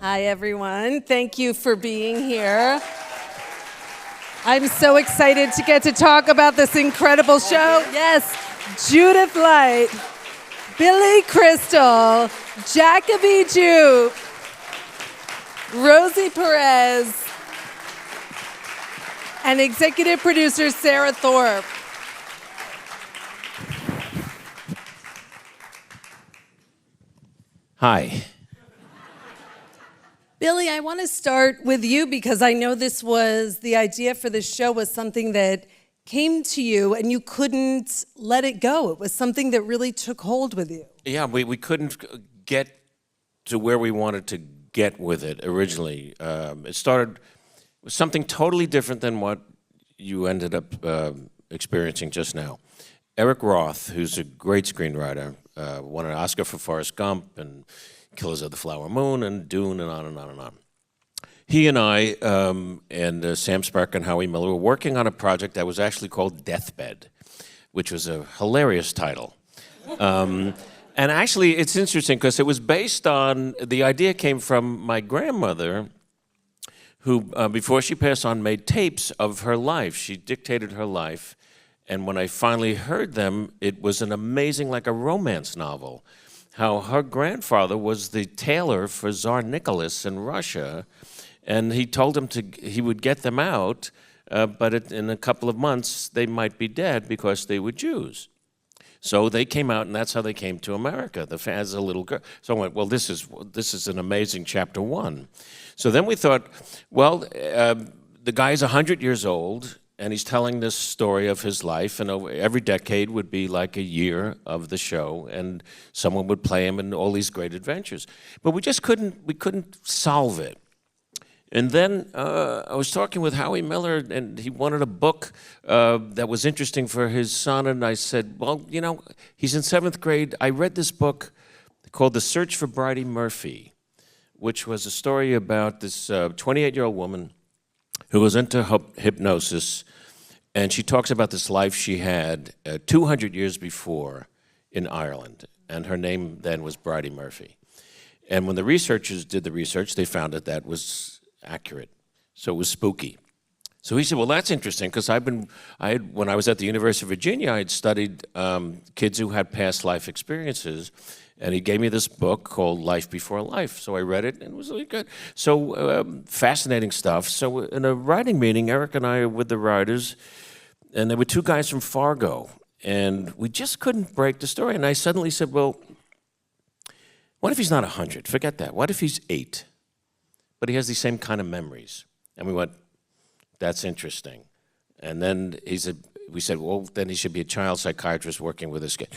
Hi, everyone. Thank you for being here. I'm so excited to get to talk about this incredible show. Yes, Judith Light, Billy Crystal, Jacobi Jupe, Rosie Perez, and executive producer Sarah Thorp. Hi. Billy, I want to start with you because I know the idea for this show was something that came to you and you couldn't let it go. It was something that really took hold with you. Yeah, we couldn't get to where we wanted to get with it originally. It started with something totally different than what you ended up experiencing just now. Eric Roth, who's a great screenwriter, won an Oscar for Forrest Gump and Killers of the Flower Moon and Dune and on and on and on. He and I and Sam Spark and Howie Miller were working on a project that was actually called Deathbed, which was a hilarious title. And actually, it's interesting because it was based on, the idea came from my grandmother, who, before she passed on, made tapes of her life. She dictated her life. And when I finally heard them, it was an amazing, like a romance novel. How her grandfather was the tailor for Tsar Nicholas in Russia, and he told him he would get them out, but in a couple of months they might be dead because they were Jews. So they came out, and that's how they came to America. As a little girl. So I went, well, this is an amazing chapter one. So then we thought, well, the guy's 100 years old. And he's telling this story of his life, and every decade would be like a year of the show, and someone would play him in all these great adventures. But we just couldn't solve it. And then I was talking with Howie Miller, and he wanted a book that was interesting for his son, and I said, well, you know, he's in 7th grade. I read this book called The Search for Bridie Murphy, which was a story about this 28-year-old woman who was into hypnosis, and she talks about this life she had 200 years before in Ireland, and her name then was Bridie Murphy. And when the researchers did the research, they found that was accurate, so it was spooky. So he said, well, that's interesting, because when I was at the University of Virginia, I had studied kids who had past life experiences, and he gave me this book called Life Before Life. So I read it, and it was really good. So fascinating stuff. So in a writing meeting, Eric and I were with the writers, and there were 2 guys from Fargo, and we just couldn't break the story. And I suddenly said, well, what if he's not 100? Forget that. What if he's 8? But he has these same kind of memories. And we went, that's interesting. And then we said, well, then he should be a child psychiatrist working with this kid.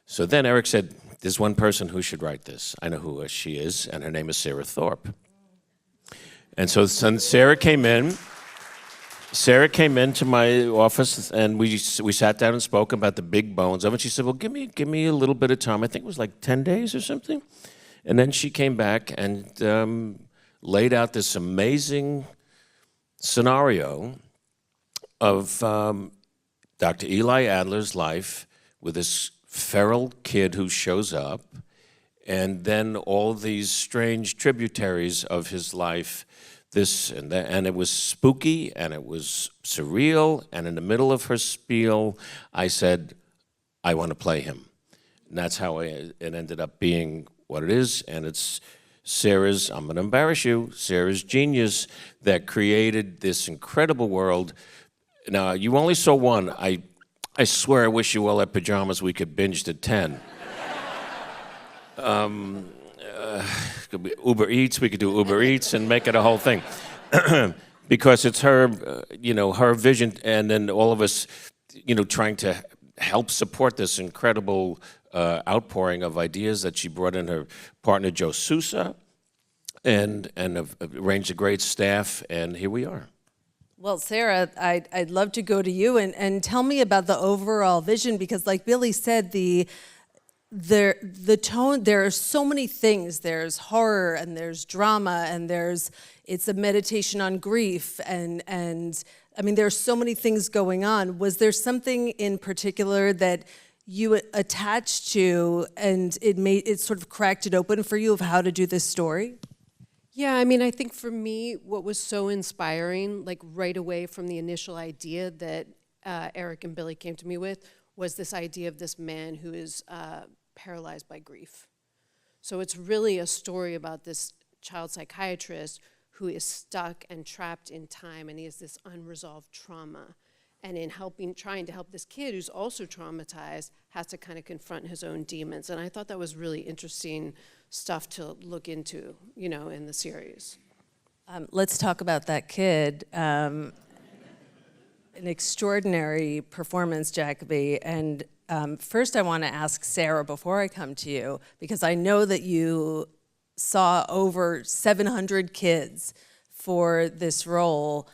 So then Eric said, there's one person who should write this. I know who she is, and her name is Sarah Thorp. And so Sarah came into my office, and we sat down and spoke about the big bones of it. She said, well, give me a little bit of time. I think it was like 10 days or something. And then she came back and laid out this amazing scenario of Dr. Eli Adler's life with this feral kid who shows up, and then all these strange tributaries of his life, this and that, and it was spooky, and it was surreal, and in the middle of her spiel, I said, I want to play him. And that's how it ended up being what it is, and it's Sarah's, I'm going to embarrass you, Sarah's genius that created this incredible world. Now, you only saw one. I swear I wish you all had pajamas we could binge to 10. Could be Uber Eats, we could do Uber Eats and make it a whole thing. Because it's her, her vision, and then all of us, trying to help support this incredible outpouring of ideas that she brought in her partner Joe Sousa, and arranged a great staff, and here we are. Well, Sarah, I'd love to go to you and tell me about the overall vision, because like Billy said, the tone, there are so many things. There's horror, and there's drama, and it's a meditation on grief, and I mean, there's so many things going on. Was there something in particular that you attached to, and it sort of cracked it open for you of how to do this story? Yeah, I mean, I think for me, what was so inspiring, like right away from the initial idea that Eric and Billy came to me with, was this idea of this man who is paralyzed by grief. So it's really a story about this child psychiatrist who is stuck and trapped in time, and he has this unresolved trauma. And in trying to help this kid who's also traumatized, has to kind of confront his own demons. And I thought that was really interesting stuff to look into, in the series. Let's talk about that kid. An extraordinary performance, Jacobi. And first I want to ask Sarah before I come to you, because I know that you saw over 700 kids for this role,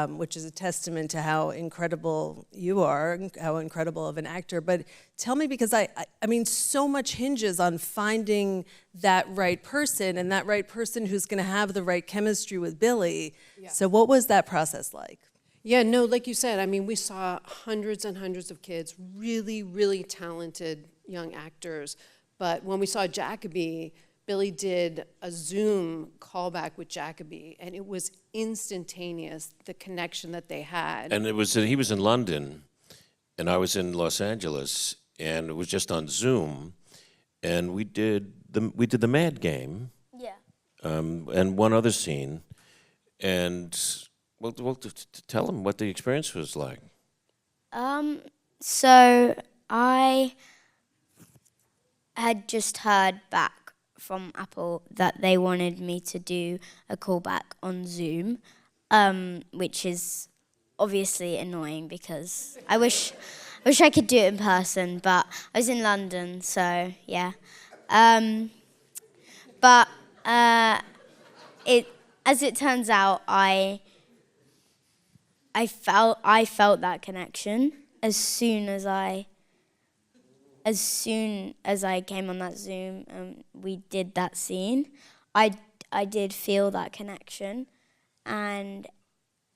which is a testament to how incredible you are, how incredible of an actor. But tell me, because I mean, so much hinges on finding that right person, and that right person who's going to have the right chemistry with Billy. Yeah. So what was that process like? Yeah, no, like you said, I mean, we saw hundreds and hundreds of kids, really, really talented young actors. But when we saw Jacobi, Billy did a Zoom callback with Jacobi, and it was instantaneous, the connection that they had. And he was in London, and I was in Los Angeles, and it was just on Zoom, and we did the Mad Game, and one other scene, and well, tell them what the experience was like. So I had just heard back from Apple that they wanted me to do a callback on Zoom, which is obviously annoying because I wish I could do it in person, but I was in London, so yeah. But as it turns out, I felt that connection as soon as I came on that Zoom and we did that scene. I did feel that connection, and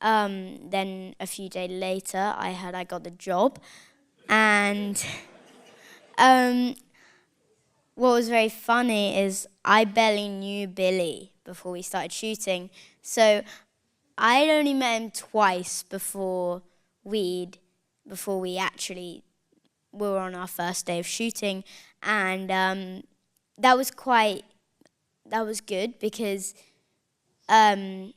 then a few days later I heard I got the job, and what was very funny is I barely knew Billy before we started shooting, so I'd only met him twice before we actually were on our first day of shooting, and that was good because we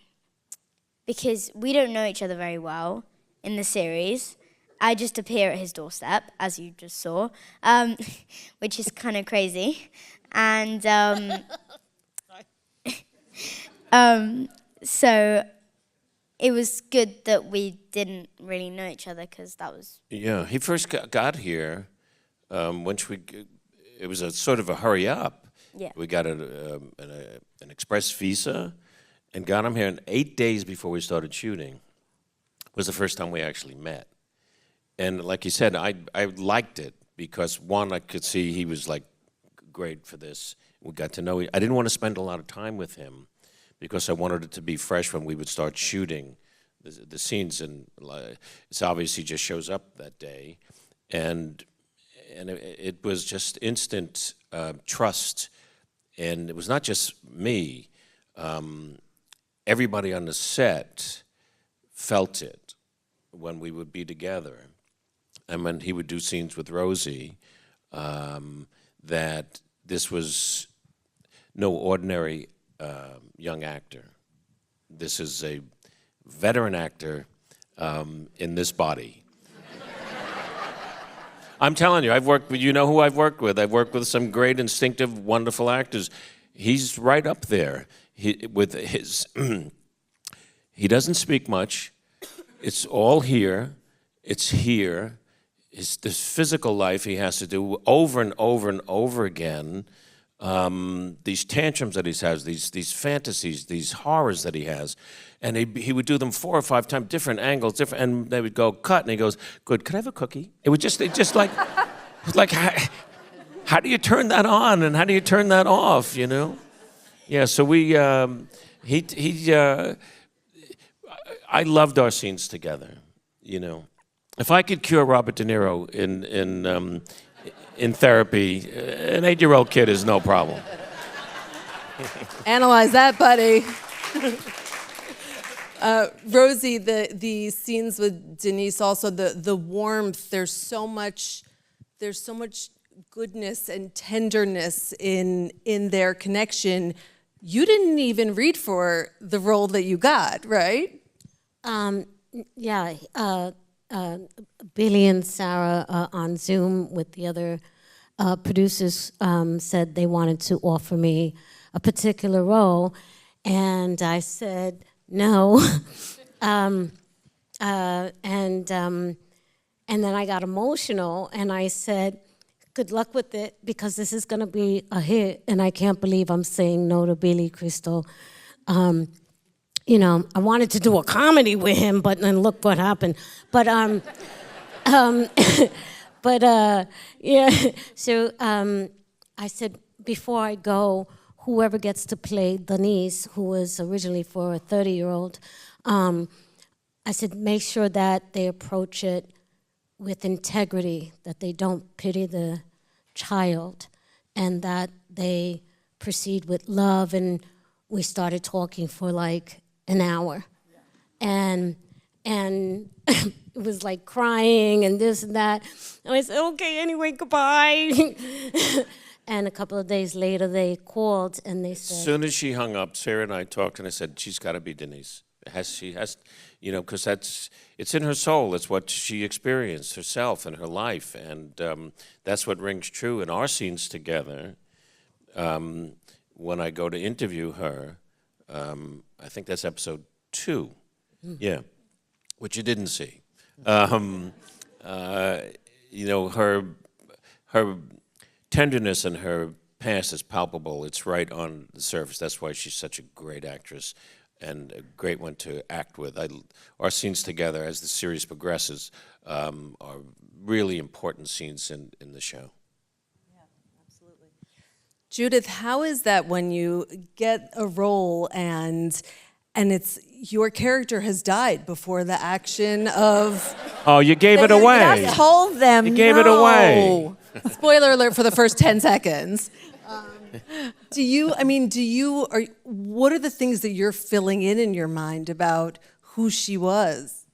don't know each other very well in the series. I just appear at his doorstep, as you just saw, which is kind of crazy, and so it was good that we didn't really know each other, because that was... Yeah, he first got here, it was a sort of a hurry up. Yeah. We got an express visa and got him here, and 8 days before we started shooting was the first time we actually met. And like you said, I liked it because, one, I could see he was like great for this. We got to know I didn't want to spend a lot of time with him because I wanted it to be fresh when we would start shooting the scenes, and it's obvious he just shows up that day, and it was just instant trust, and it was not just me. Everybody on the set felt it when we would be together, and when he would do scenes with Rosie, that this was no ordinary young actor. This is a veteran actor in this body. I'm telling you, I've worked with, you know who I've worked with? I've worked with some great, instinctive, wonderful actors. He's right up there with his, he doesn't speak much. It's all here. It's here. It's this physical life he has to do over and over and over again. These tantrums that he has, these fantasies, these horrors that he has, and he would do them 4 or 5 times, different angles, and they would go cut, and he goes, "Good, could I have a cookie?" It just like how do you turn that on and how do you turn that off? You know? Yeah. So I loved our scenes together. You know, if I could cure Robert De Niro in therapy, an 8-year-old kid is no problem. Analyze that, buddy. Rosie, the scenes with Denise, also the warmth. There's so much goodness and tenderness in their connection. You didn't even read for the role that you got, right? Yeah, Billy and Sarah on Zoom with the other producers said they wanted to offer me a particular role, and I said no. And then I got emotional, and I said, good luck with it, because this is going to be a hit, and I can't believe I'm saying no to Billy Crystal. You know, I wanted to do a comedy with him, but then look what happened. But yeah. So I said, before I go, whoever gets to play Denise, who was originally for a 30-year-old, I said, make sure that they approach it with integrity, that they don't pity the child, and that they proceed with love. And we started talking for like an hour. And it was like crying and this and that. And I said, okay, anyway, goodbye. And a couple of days later, they called and they said... As soon as she hung up, Sarah and I talked, and I said, she's got to be Denise. She has, you know, because it's in her soul. It's what she experienced herself in her life. And that's what rings true in our scenes together. When I go to interview her, I think that's episode 2. Yeah, which you didn't see. You know, her tenderness and her past is palpable. It's right on the surface. That's why she's such a great actress and a great one to act with. Our scenes together, as the series progresses, are really important scenes in the show. Yeah, absolutely. Judith, how is that when you get a role and it's your character has died before the action of... Oh, you gave it away. You told them You gave it away. Spoiler alert for the first 10 seconds. What are the things that you're filling in your mind about who she was?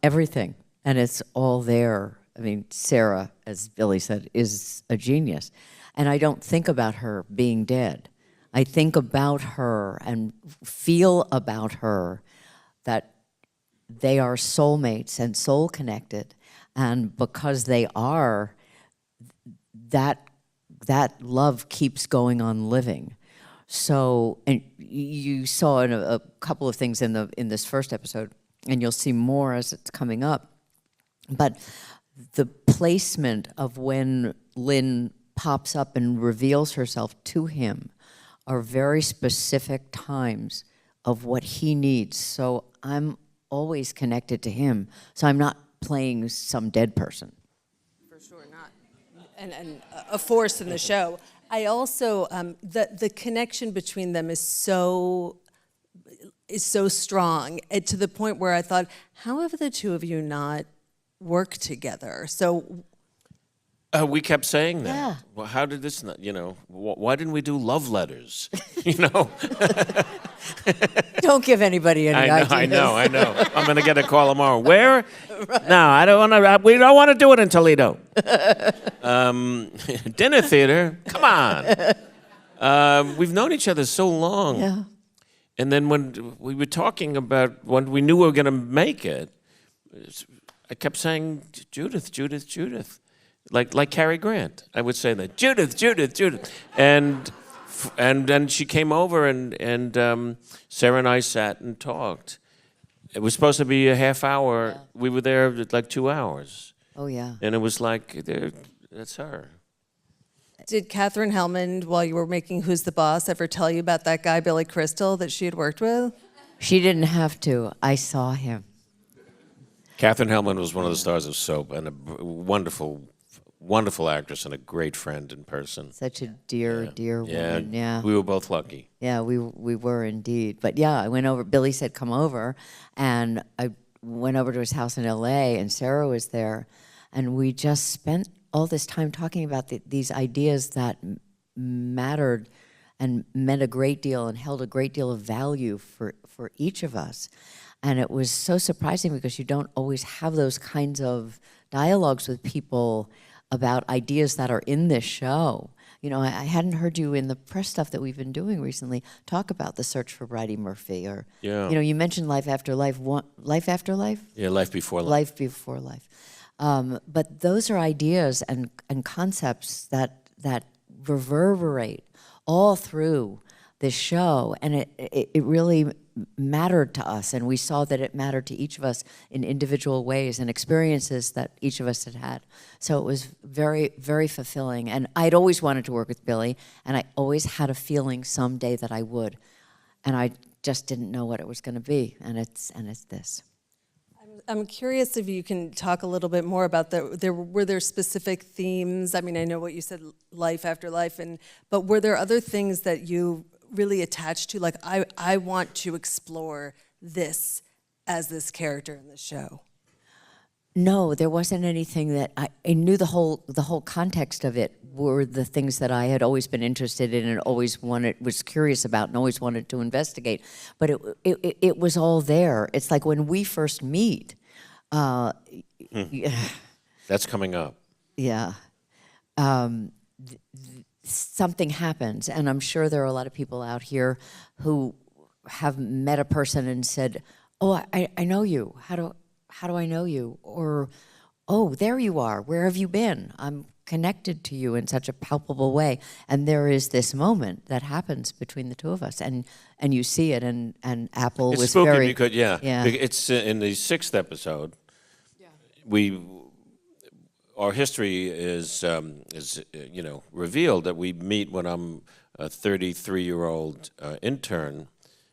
Everything, and it's all there. I mean, Sarah, as Billy said, is a genius. And I don't think about her being dead. I think about her and feel about her that they are soulmates and soul connected. And because they are, that love keeps going on living. So, and you saw in a couple of things in this first episode, and you'll see more as it's coming up. But the placement of when Lynn pops up and reveals herself to him are very specific times of what he needs. So I'm always connected to him. So I'm not playing some dead person. For sure, not. And a force in the show. I also, the connection between them is so strong, to the point where I thought, how have the two of you not worked together? So we kept saying that. Yeah. Well, how did this not, you know, why didn't we do love letters? You know? Don't give anybody any ideas. I know. I'm going to get a call tomorrow. Where? Right. No, I don't want to. We don't want to do it in Toledo. Dinner theater? Come on. We've known each other so long. Yeah. And then when we were talking about when we knew we were going to make it, I kept saying, Judith. Like Cary Grant, I would say that Judith, and then she came over and Sarah and I sat and talked. It was supposed to be a half hour. Yeah. We were there like 2 hours. Oh yeah. And it was like, that's her. Did Katherine Hellman, while you were making Who's the Boss, ever tell you about that guy Billy Crystal that she had worked with? She didn't have to. I saw him. Katherine Hellman was one of the stars of Soap and a wonderful actress and a great friend in person. Such a dear woman. Yeah, we were both lucky. Yeah, we were indeed. But yeah, I went over. Billy said, "Come over," and I went over to his house in L.A. and Sarah was there, and we just spent all this time talking about these ideas that mattered and meant a great deal and held a great deal of value for each of us. And it was so surprising because you don't always have those kinds of dialogues with people about ideas that are in this show. You know, I hadn't heard you in the press stuff that we've been doing recently talk about the search for Bridie Murphy, or you know, you mentioned Life After Life. Life After Life? Yeah, Life Before Life. Life Before Life. But those are ideas and concepts that reverberate all through this show, and it really mattered to us, and we saw that it mattered to each of us in individual ways and experiences that each of us had had. So it was very, very fulfilling, and I'd always wanted to work with Billy, and I always had a feeling someday that I would, and I just didn't know what it was going to be, and it's this. I'm curious if you can talk a little bit more about were there specific themes? I mean, I know what you said, Life After Life, but were there other things that you really attached to? Like, I want to explore this as this character in the show. No, there wasn't anything that I knew. The whole context of it were the things that I had always been interested in and always was curious about and always wanted to investigate. But it was all there. It's like when we first meet. That's coming up. Yeah. Something happens, and I'm sure there are a lot of people out here who have met a person and said, "Oh, I know you. How do I know you?" Or, "Oh, there you are. Where have you been? I'm connected to you in such a palpable way." And there is this moment that happens between the two of us, and you see it. And Apple It's was spooky very because it's in the 6th episode. Our history is revealed that we meet when I'm a 33-year-old intern,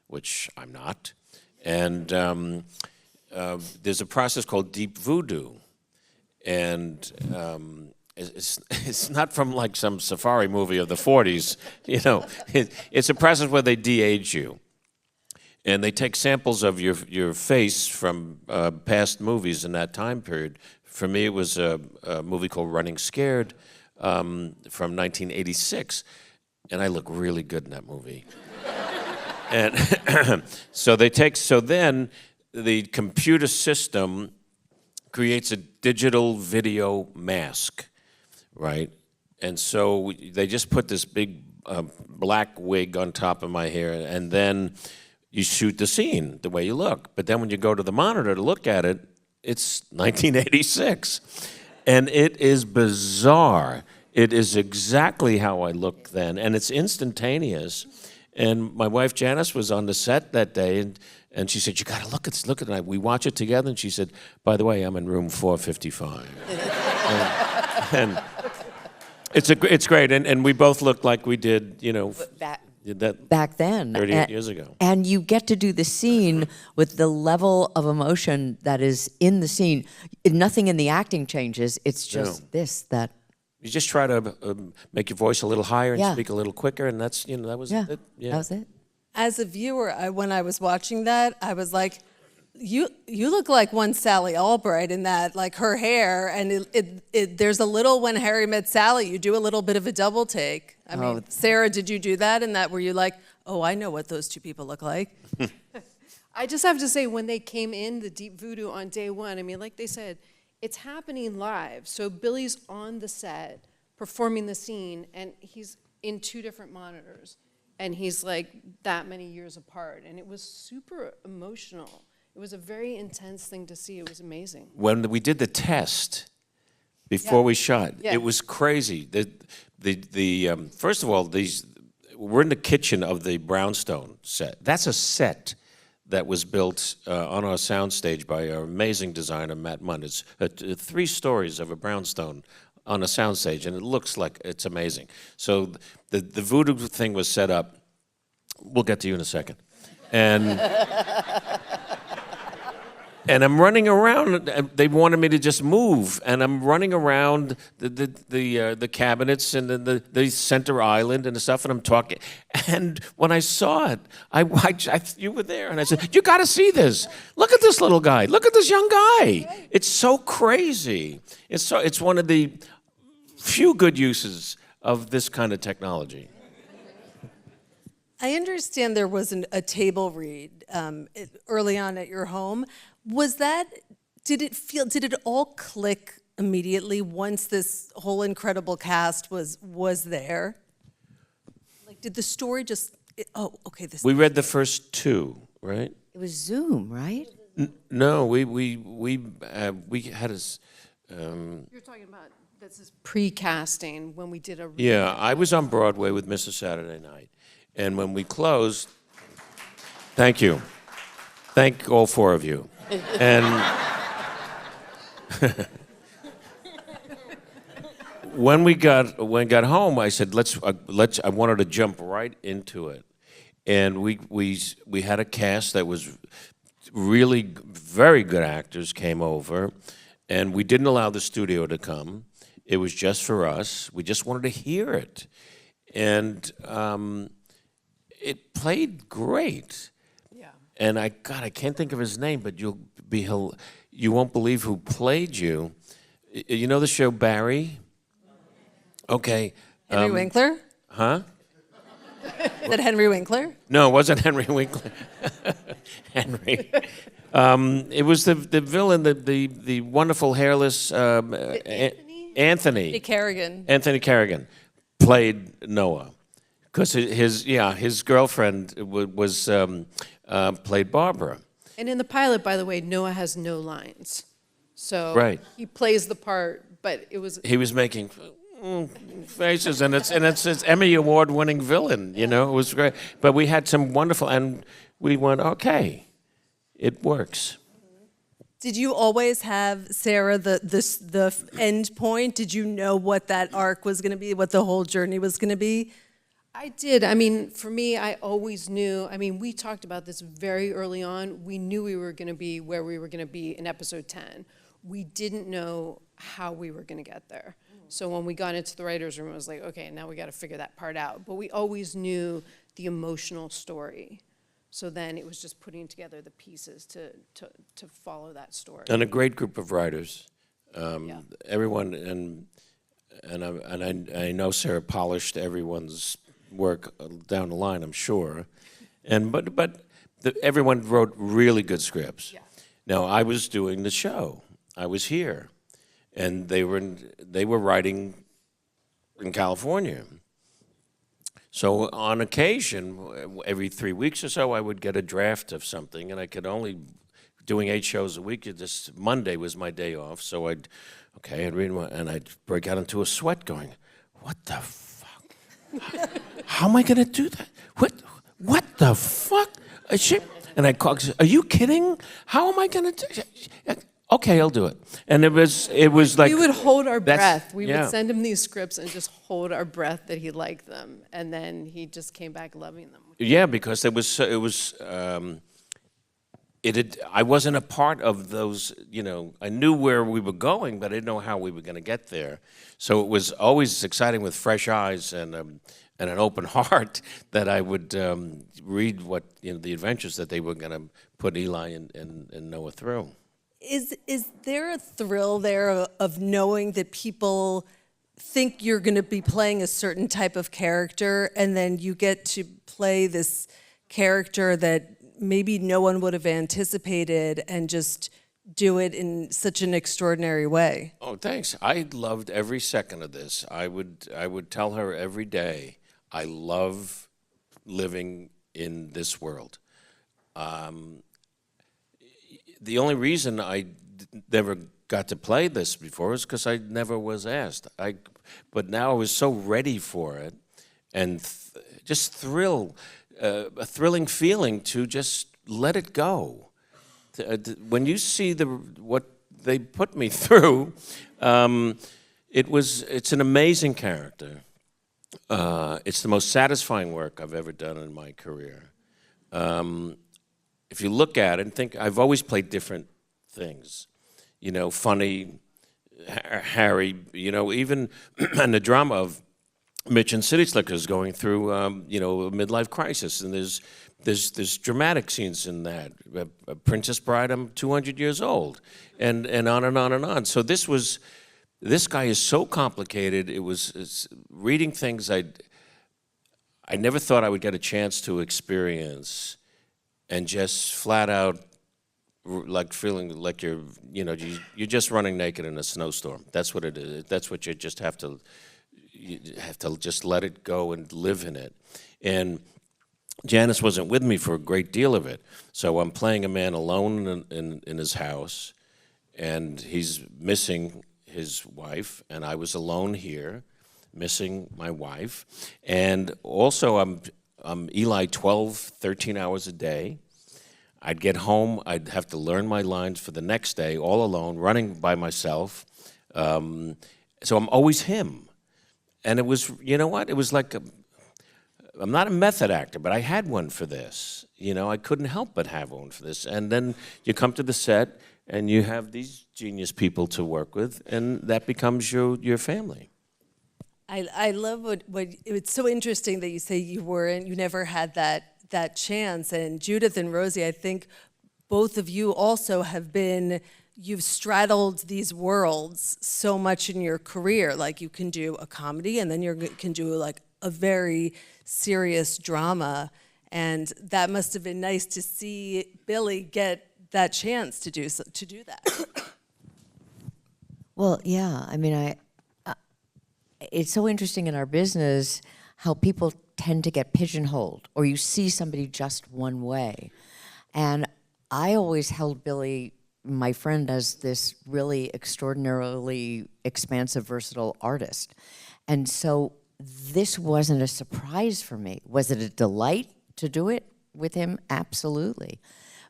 which I'm not, and there's a process called deep voodoo, and it's not from like some safari movie of the 40s, you know. It's a process where they de-age you, and they take samples of your face from past movies in that time period. For me, it was a movie called Running Scared from 1986, and I look really good in that movie. And so then the computer system creates a digital video mask, right? And so they just put this big black wig on top of my hair, and then you shoot the scene the way you look. But then when you go to the monitor to look at it, it's 1986, and it is bizarre. It is exactly how I look then, and it's instantaneous. And my wife Janice was on the set that day, and she said, "You got to look at this, look at it." We watch it together, and she said, "By the way, I'm in room 455." and it's great, and we both look like we did, you know, back then, 38 years ago. And you get to do the scene with the level of emotion that is in the scene. Nothing in the acting changes. It's just that. You just try to make your voice a little higher and speak a little quicker, and that's, that was it. Yeah. That was it. As a viewer, when I was watching that, I was like, you look like one Sally Albright in that, like her hair, and there's a little When Harry Met Sally, you do a little bit of a double take. I mean, Sarah, did you do that? And that were you like, "Oh, I know what those two people look like"? I just have to say, when they came in, the deep voodoo on day one, I mean, like they said, it's happening live. So Billy's on the set performing the scene, and he's in 2 different monitors, and he's like that many years apart, and it was super emotional. It was a very intense thing to see. It was amazing. When we did the test before we shot, it was crazy. First of all, we're in the kitchen of the Brownstone set. That's a set that was built on our soundstage by our amazing designer, Matt Munn. It's 3 stories of a brownstone on a soundstage, and it looks like it's amazing. So the voodoo thing was set up. We'll get to you in a second. And I'm running around. They wanted me to just move, and I'm running around the cabinets and the center island and the stuff, and I'm talking. And when I saw it, you were there, and I said, "You got to see this. Look at this little guy. Look at this young guy. It's so crazy. It's one of the few good uses of this kind of technology." I understand there wasn't a table read early on at your home. Did it all click immediately once this whole incredible cast was there? Like, did the story okay, We read the first two, right? It was Zoom, right? No, we had a. You're talking about this is pre-casting when we did a. Yeah, I was on Broadway with Mr. Saturday Night, and when we closed, thank you, thank all four of you, and when we got home, I said let's. I wanted to jump right into it, and we had a cast that was really very good actors came over, and we didn't allow the studio to come. It was just for us. We just wanted to hear it, and it played great. Yeah. And I can't think of his name, but you won't believe who played you. You know the show Barry? Okay. Henry Winkler? Huh? Is that Henry Winkler? No, it wasn't Henry Winkler. Henry. It was the villain, the wonderful hairless Anthony Carrigan. Anthony Carrigan played Noah, because his girlfriend was played Barbara. And in the pilot, by the way, Noah has no lines. So Right. he plays the part, but it was. He was making faces, and it's an Emmy Award-winning villain. You know, it was great. But we had some wonderful, and we went, okay, it works. Did you always have, Sarah, the end point? Did you know what that arc was going to be, what the whole journey was going to be? I did. I mean, for me, I always knew. I mean, we talked about this very early on. We knew we were going to be where we were going to be in episode 10. We didn't know how we were going to get there. So when we got into the writer's room, it was like, okay, now we got to figure that part out. But we always knew the emotional story. So then it was just putting together the pieces to follow that story. And a great group of writers. Yeah. Everyone, and I know Sarah polished everyone's work down the line, I'm sure. But everyone wrote really good scripts. Yeah. Now, I was doing the show. I was here, and they were writing in California. So on occasion, every 3 weeks or so, I would get a draft of something, and I could only, doing 8 shows a week, just Monday was my day off, so I'd read one, and I'd break out into a sweat going, what the fuck? How am I going to do that? What the fuck? And I called, are you kidding? How am I going to do it? Okay, I'll do it. And it was like... We would hold our breath. We yeah. would send him these scripts and just hold our breath that he liked them. And then he just came back loving them. Yeah, because I wasn't a part of those, you know, I knew where we were going, but I didn't know how we were going to get there. So it was always exciting with fresh eyes and an open heart that I would read the adventures that they were going to put Eli and Noah through. Is there a thrill there of knowing that people think you're going to be playing a certain type of character, and then you get to play this character that maybe no one would have anticipated and just do it in such an extraordinary way? Oh, thanks. I loved every second of this. I would tell her every day, I love living in this world. The only reason I never got to play this before is because I never was asked. But now I was so ready for it, and just a thrilling feeling to just let it go. When you see what they put me through, it's an amazing character. It's the most satisfying work I've ever done in my career. If you look at it and think, I've always played different things, you know, funny, Harry, you know, even in the drama of Mitch and City Slickers going through, you know, a midlife crisis, and there's dramatic scenes in that. Princess Bride, I'm 200 years old, and on and on and on. So this guy is so complicated. It's reading things I never thought I would get a chance to experience and just flat out like feeling like you're just running naked in a snowstorm. That's what it is. That's what you have to just let it go and live in it. And Janice wasn't with me for a great deal of it. So I'm playing a man alone in his house, and he's missing his wife, and I was alone here, missing my wife. And also I'm Eli 12, 13 hours a day. I'd get home, I'd have to learn my lines for the next day, all alone, running by myself. So I'm always him. And it was, you know what, it was like I'm not a method actor, but I had one for this. I couldn't help but have one for this. And then you come to the set, and you have these genius people to work with, and that becomes your family. I love what it's so interesting that you say you never had that chance. And Judith and Rosie, I think both of you also you've straddled these worlds so much in your career. Like you can do a comedy, and then you can do like a very serious drama. And that must have been nice to see Billy get that chance to do that. Well, yeah. I mean, it's so interesting in our business how people tend to get pigeonholed, or you see somebody just one way. And I always held Billy, my friend, as this really extraordinarily expansive, versatile artist. And so this wasn't a surprise for me. Was it a delight to do it with him? Absolutely.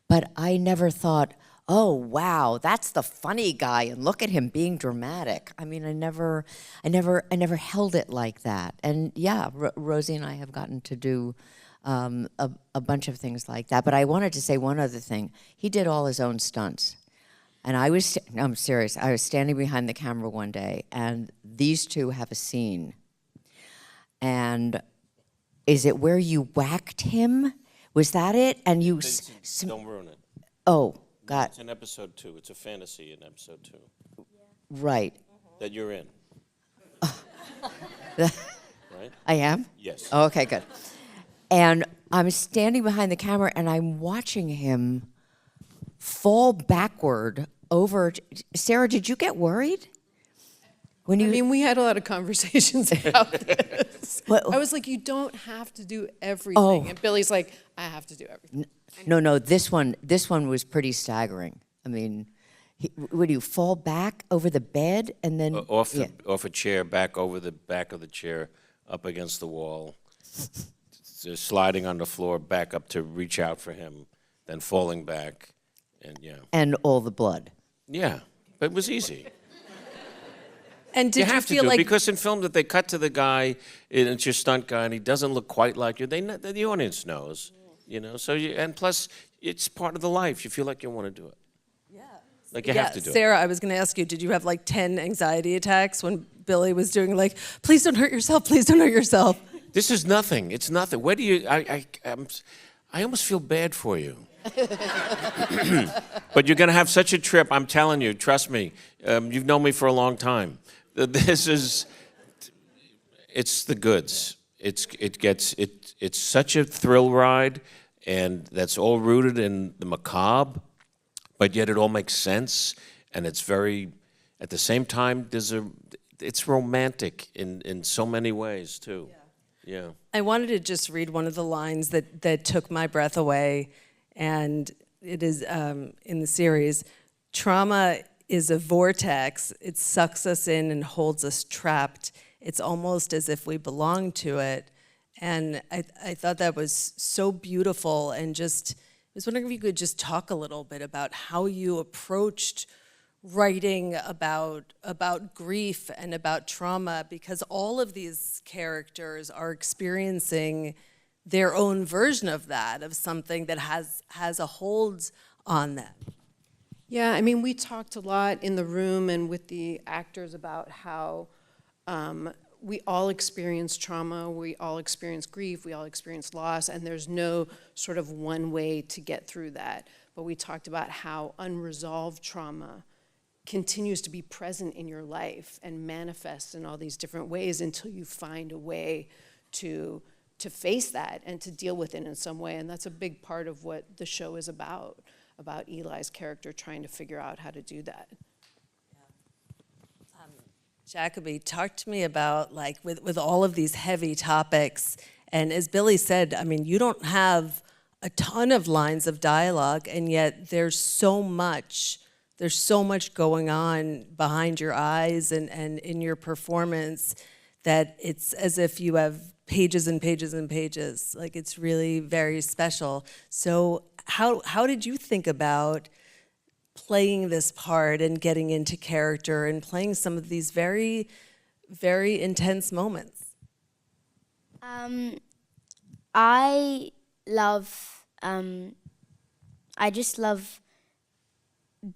But I never thought, oh, wow, that's the funny guy, and look at him being dramatic. I mean, I never held it like that. And yeah, Rosie and I have gotten to do a bunch of things like that. But I wanted to say one other thing. He did all his own stunts. And I'm serious, I was standing behind the camera one day, and these two have a scene. And is it where you whacked him? Was that it? And you... Don't ruin it. Oh, God. It's in episode 2. It's a fantasy in episode 2. Right. That you're in. Right? I am? Yes. Oh, okay, good. And I'm standing behind the camera, and I'm watching him fall backward over... Sarah, did you get worried? I mean, we had a lot of conversations about this. What? I was like, you don't have to do everything. Oh. And Billy's like, I have to do everything. No, this one was pretty staggering. I mean, would you fall back over the bed and then... Off a chair, back over the back of the chair, up against the wall, just sliding on the floor, back up to reach out for him, then falling back, and yeah. And all the blood. Yeah, but it was easy. And did you have you feel to do like... because in film that they cut to the guy, and it's your stunt guy, and he doesn't look quite like you. The audience knows, So and plus, it's part of the life. You feel like you want to do it. Yeah. Like you have to do it. Sarah, I was going to ask you, did you have like 10 anxiety attacks when Billy was doing like, please don't hurt yourself, please don't hurt yourself? This is nothing. It's nothing. Where do you? I almost feel bad for you. But you're going to have such a trip. I'm telling you. Trust me. You've known me for a long time. It's the goods. It's such a thrill ride, and that's all rooted in the macabre, but yet it all makes sense, and it's very, at the same time, it's romantic in so many ways too. Yeah. I wanted to just read one of the lines that took my breath away, and it is in the series. Trauma is a vortex. It sucks us in and holds us trapped. It's almost as if we belong to it. And I thought that was so beautiful, and just, I was wondering if you could just talk a little bit about how you approached writing about grief and about trauma, because all of these characters are experiencing their own version of that, of something that has a hold on them. Yeah, I mean, we talked a lot in the room and with the actors about how we all experience trauma, we all experience grief, we all experience loss, and there's no sort of one way to get through that. But we talked about how unresolved trauma continues to be present in your life and manifests in all these different ways until you find a way to to face that and to deal with it in some way. And that's a big part of what the show is about Eli's character trying to figure out how to do that. Jacobi, talk to me about, like, with all of these heavy topics, and as Billy said, I mean, you don't have a ton of lines of dialogue, and yet there's so much going on behind your eyes and in your performance that it's as if you have pages and pages and pages. Like, it's really very special. So how did you think about playing this part and getting into character and playing some of these very, very intense moments? I just love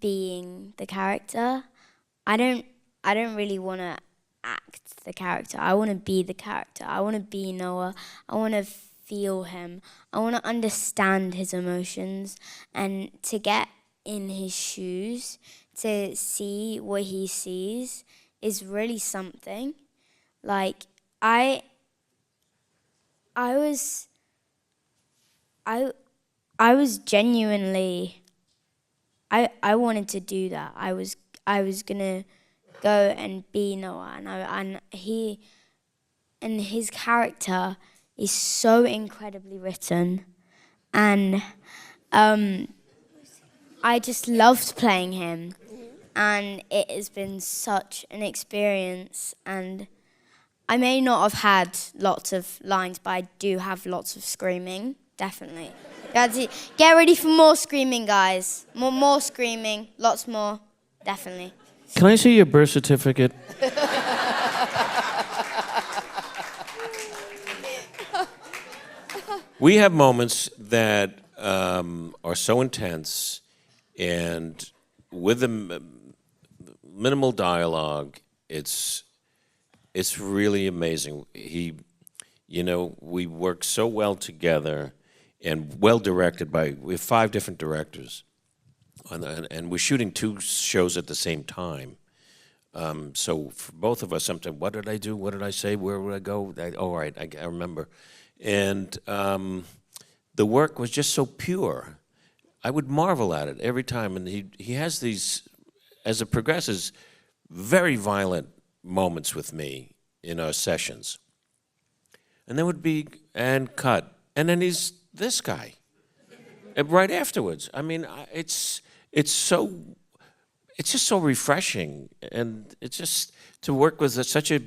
being the character. I don't really want to act the character. I want to be the character. I want to be Noah. I want to feel him. I want to understand his emotions and to get in his shoes, to see what he sees is really something. Like, I was genuinely, I wanted to do that. I was gonna go and be Noah, and his character is so incredibly written, and I just loved playing him, and it has been such an experience. And I may not have had lots of lines, but I do have lots of screaming, definitely. Get ready for more screaming, guys. More screaming, lots more, definitely. Can I see your birth certificate? We have moments that are so intense, and with the minimal dialogue, it's really amazing. We work so well together, and well directed we have 5 different directors, and we're shooting 2 shows at the same time. So for both of us, sometimes, what did I do? What did I say? Where would I go? All right, I remember. And the work was just so pure. I would marvel at it every time. And he has these, as it progresses, very violent moments with me in our sessions. And then would be, and cut. And then he's this guy. And right afterwards. I mean, it's just so refreshing. And it's just to work with such a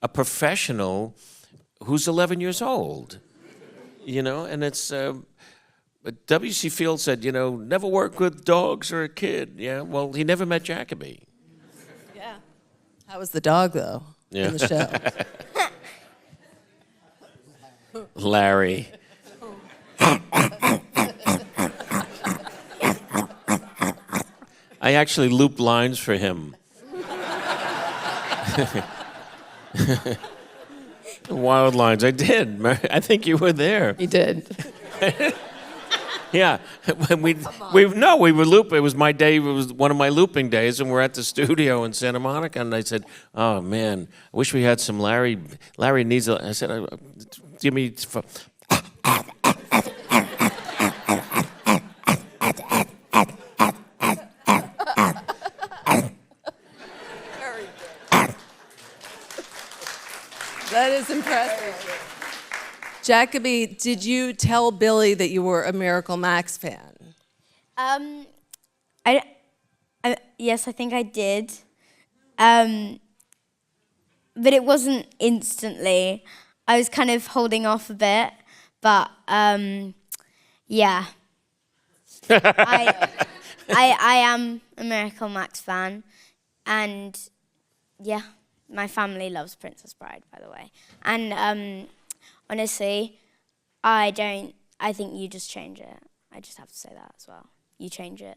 professional who's 11 years old. And it's... But W.C. Fields said, never work with dogs or a kid. Yeah, well, he never met Jacobi. Yeah. How was the dog, though, in the show? Larry. I actually looped lines for him. Wild lines. I did. I think you were there. He did. Yeah, we were looping. It was my day. It was one of my looping days, and we're at the studio in Santa Monica. And I said, "Oh man, I wish we had some Larry. Larry needs a." I said, "Give me." That is impressive. Jacobi, did you tell Billy that you were a Miracle Max fan? Yes, I think I did. But it wasn't instantly. I was kind of holding off a bit. But yeah, I am a Miracle Max fan, and yeah, my family loves Princess Bride, by the way. And honestly, I think you just change it. I just have to say that as well. You change it.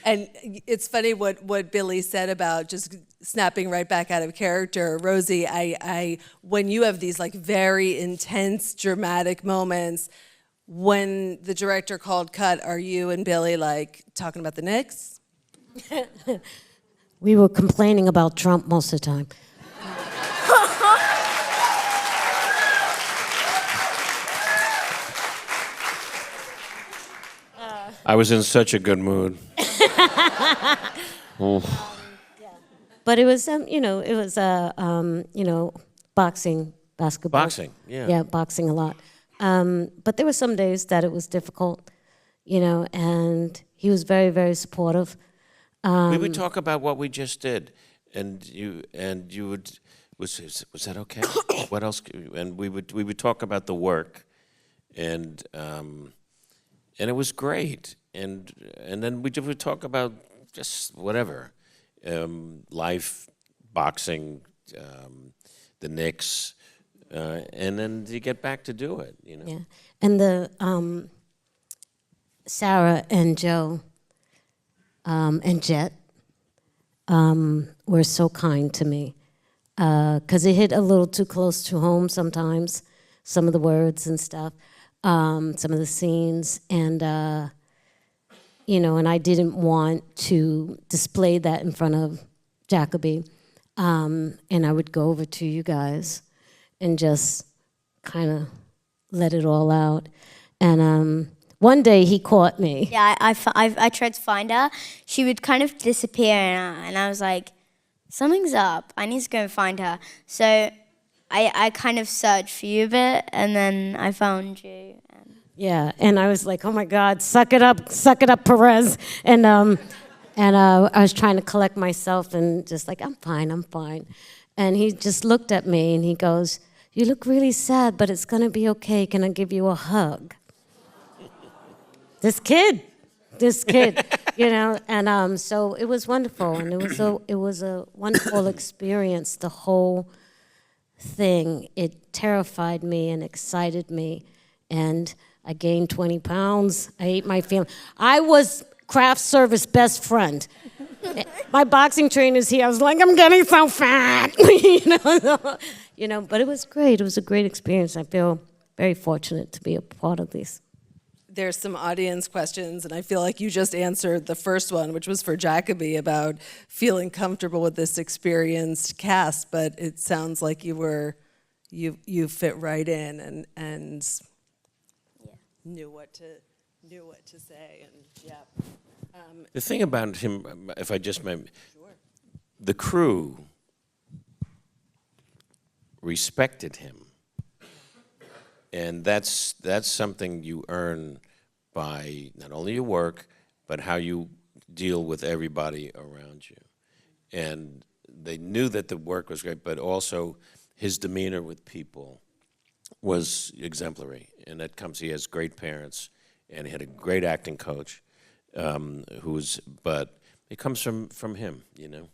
And it's funny what Billy said about just snapping right back out of character. Rosie, when you have these like very intense, dramatic moments, when the director called cut, are you and Billy like talking about the Knicks? We were complaining about Trump most of the time. I was in such a good mood. But it was, it was, boxing, basketball. Boxing, yeah. Yeah, boxing a lot. But there were some days that it was difficult, and he was very, very supportive. We would talk about what we just did, and you would, was that okay? What else? And we would talk about the work, and it was great. And then we would talk about just whatever, life, boxing, the Knicks, and then you get back to do it, Yeah, and the Sarah and Joe and Jet were so kind to me because it hit a little too close to home sometimes, some of the words and stuff, some of the scenes, and and I didn't want to display that in front of Jacobi, and I would go over to you guys and just kind of let it all out. And one day he caught me. Yeah, I tried to find her. She would kind of disappear, and I was like, something's up. I need to go and find her. So I kind of searched for you a bit, and then I found you. Yeah, and I was like, oh my God, suck it up, Perez. And I was trying to collect myself and just like, I'm fine. And he just looked at me and he goes, you look really sad, but it's gonna be okay. Can I give you a hug? This kid, and so it was wonderful, and it was a wonderful experience. The whole thing, it terrified me and excited me, and I gained 20 pounds. I ate my family. I was craft service best friend. My boxing trainer's here. I was like, I'm getting so fat, But it was great. It was a great experience. I feel very fortunate to be a part of this. There's some audience questions, and I feel like you just answered the first one, which was for Jacobi about feeling comfortable with this experienced cast. But it sounds like you fit right in and knew what to say, and yeah. The thing about him, if I just may, the crew respected him, and that's something you earn by not only your work, but how you deal with everybody around you. And they knew that the work was great, but also his demeanor with people was exemplary. And that comes, he has great parents, and he had a great acting coach, but it comes from him, and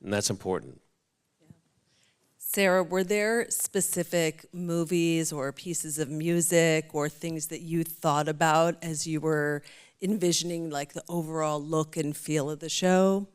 that's important. Sarah, were there specific movies or pieces of music or things that you thought about as you were envisioning like the overall look and feel of the show?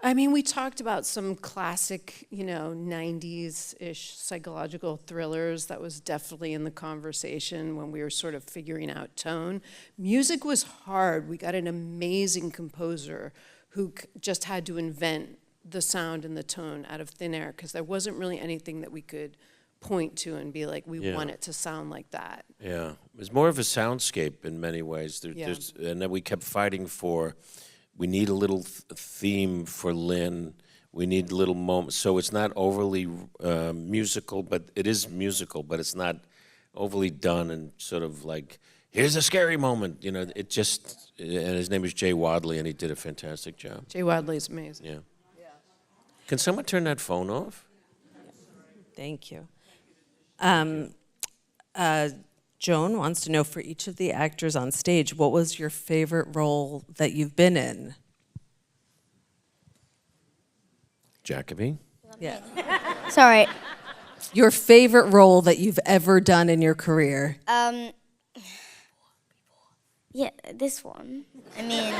I mean, we talked about some classic, 90s-ish psychological thrillers. That was definitely in the conversation when we were sort of figuring out tone. Music was hard. We got an amazing composer who just had to invent the sound and the tone out of thin air, because there wasn't really anything that we could point to and be like, we want it to sound like that. Yeah, it was more of a soundscape in many ways. And then we kept fighting for, we need a little theme for Lynn. We need little moments. So it's not overly musical, but it is musical, but it's not overly done and sort of like, here's a scary moment. It just, and his name is Jay Wadley, and he did a fantastic job. Jay Wadley's amazing. Yeah. Can someone turn that phone off? Thank you. Joan wants to know, for each of the actors on stage, what was your favorite role that you've been in? Jacobi? Yeah. Sorry. Your favorite role that you've ever done in your career? Yeah, this one. I mean,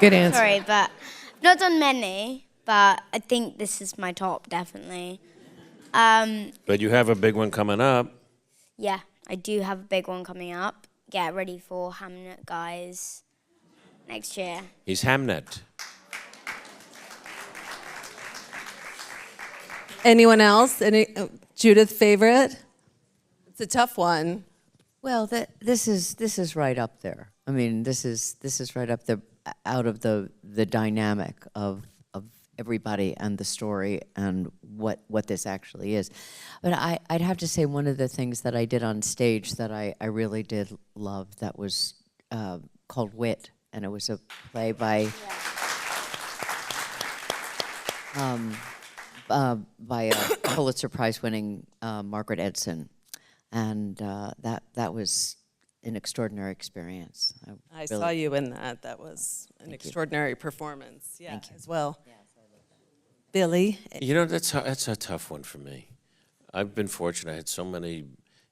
Good answer. sorry, but I've not done many, but I think this is my top, definitely. But you have a big one coming up. Yeah, I do have a big one coming up. Get ready for Hamnet, guys, next year. He's Hamnet. Anyone else? Judith, favorite? It's a tough one. Well, this is right up there. I mean, this is right up there, out of the dynamic of everybody and the story and what this actually is. But I'd have to say one of the things that I did on stage that I really did love, that was called Wit, and it was a play by a Pulitzer Prize winning Margaret Edson. And that was an extraordinary experience. I really- saw you in that. That was an extraordinary performance. Yeah, as well. Billy, You know, that's a tough one for me. I've been fortunate. I had so many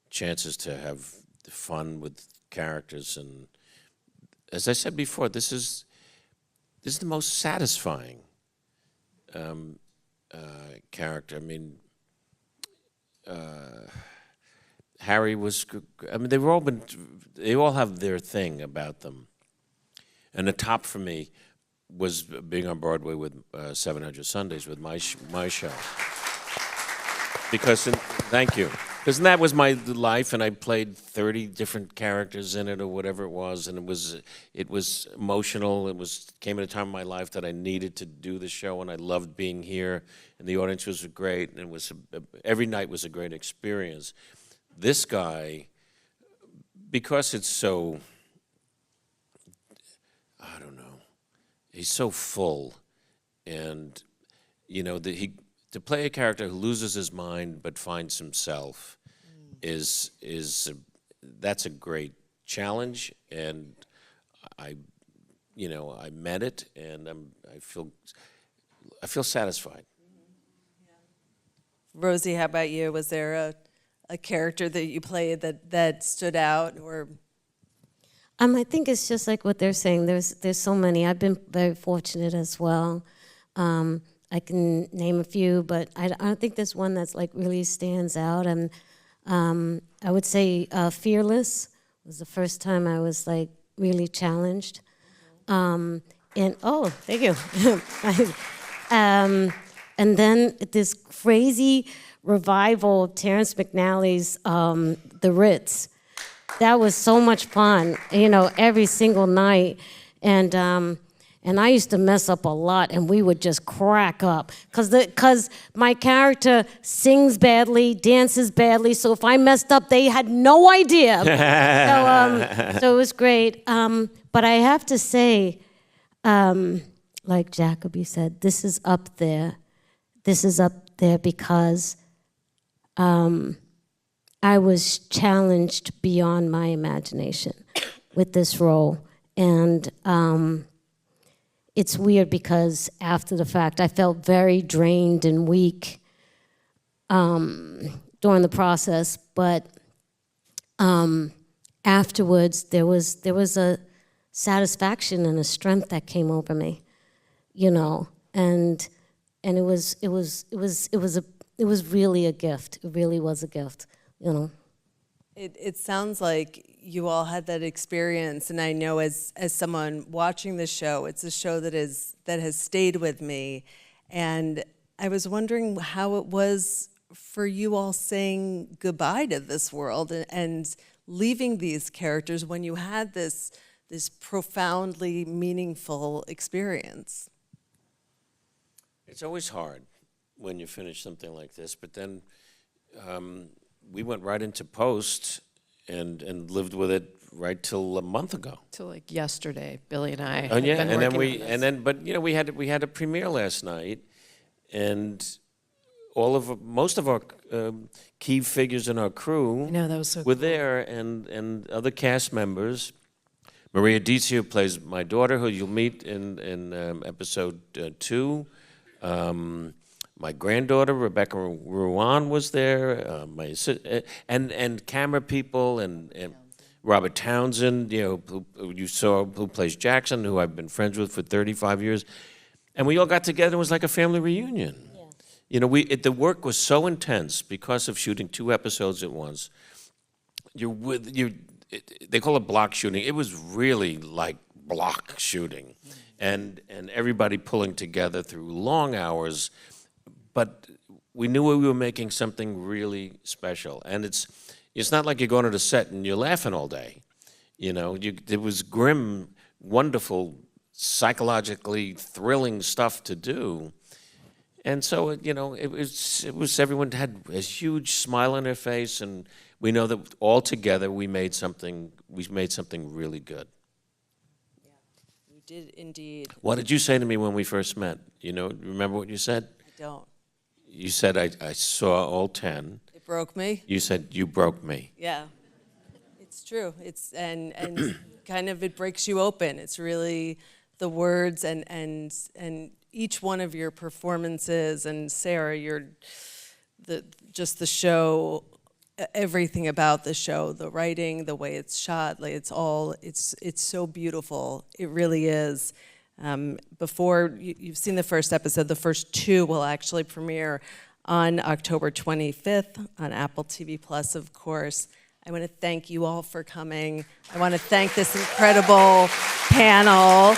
chances to have fun with characters, and as I said before, this is the most satisfying character. I mean, Harry was. I mean, they all have their thing about them, and the top for me was being on Broadway with 700 Sundays with my show. Because thank you, because that was my life, and I played 30 different characters in it or whatever it was, and it was emotional. It came at a time in my life that I needed to do the show, and I loved being here, and the audience was great, and it was every night was a great experience. This guy, because it's so, I don't know, he's so full, and you know to play a character who loses his mind but finds himself that's a great challenge, and I met it, and I feel satisfied. Rosie, how about you? Was there a character that you played that stood out, or? I think it's just like what they're saying. There's so many. I've been very fortunate as well. I can name a few, but I don't think there's one that's like really stands out. And I would say Fearless was the first time I was like really challenged. And thank you. And then this crazy revival of Terrence McNally's The Ritz. That was so much fun, every single night. And I used to mess up a lot, and we would just crack up. Because my character sings badly, dances badly, so if I messed up, they had no idea. So it was great. But I have to say, like Jacobi said, this is up there. This is up there because I was challenged beyond my imagination with this role. And it's weird because after the fact, I felt very drained and weak during the process. But afterwards, there was a satisfaction and a strength that came over me, and it was really a gift. It really was a gift, It sounds like you all had that experience, and I know as someone watching the show, it's a show that has stayed with me, and I was wondering how it was for you all saying goodbye to this world and leaving these characters when you had this profoundly meaningful experience. It's always hard when you finish something like this, but then we went right into post and lived with it right till a month ago. Till like yesterday, Billy and I. Oh yeah, had been working on this. but we had a premiere last night, and most of our key figures in our crew I know, that was so were cool. there, and other cast members. Maria Dizio plays my daughter, who you'll meet in episode 2. My granddaughter Rebecca Ruan was there, and camera people and Robert Townsend, who you saw, who plays Jackson, who I've been friends with for 35 years, and we all got together. It was like a family reunion. Yeah. The work was so intense because of shooting 2 episodes at once. They call it block shooting. It was really like block shooting, and everybody pulling together through long hours. But we knew we were making something really special, and It's not like you're going to the set and you're laughing all day. You know, it was grim, wonderful, psychologically thrilling stuff to do. And so, you know, it was everyone had a huge smile on their face, and we know that all together we made something really good. You did indeed. What did you say to me when we first met? You know, remember what you said? I don't. You said, I saw all 10. It broke me. You said, you broke me. Yeah, it's true. It's and kind of it breaks you open. It's really the words and each one of your performances, and Sarah, just the show, everything about the show, the writing, the way it's shot, like it's so beautiful. It really is. Before you've seen the first episode, the first 2 will actually premiere on October 25th on Apple TV Plus, of course. I want to thank you all for coming. I want to thank this incredible panel.